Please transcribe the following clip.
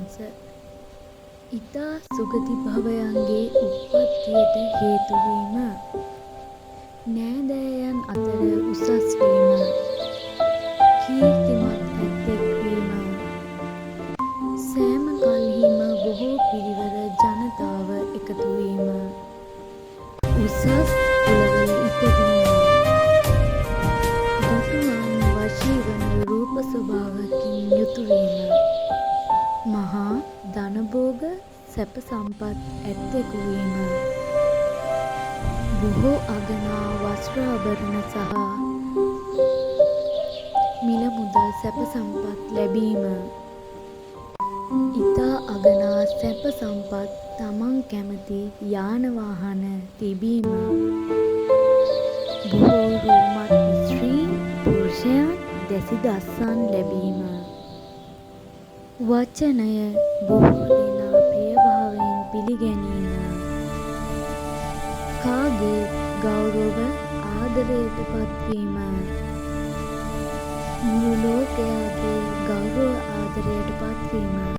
වහන්ස. ඉතා සුගති භවයන්ගේ උප්පත්තියට හේතුවීම. නෑදෑයන් අතර උසස් වීම. කීර්තිමත් ඇත්තෙක් වීම. සෑම කල්හිම බොහෝ පිරිවර ජනතාව එකතු වීම. උසස් කුලවල ඉපදීම. දුටුවන් වශී වන රූප ස්වභාවකින් යුතු වීම. මහා ධනභෝග සැප සම්පත් ඇත්තෙකු වීම. බොහෝ අගනා වස්ත්‍රාභරණ සහ මිල මුදල් සැප සම්පත් ලැබීම. ඉතා අගනා සැප සම්පත් තමන් කැමති යාන වාහන තිබීම. බොහෝ රූමත් ස්ත්‍රී පුරුෂයන් දැසි දස්සන් ලැබීම. වචනය බොහෝ දෙනා ප්‍රියභාවයෙන් පිළිගැනීම. කාගේ ගෞරව ආදරයට පත්වීම. මුළු ලෝකයාගේ ගෞරව ආදරයට පත්වීම.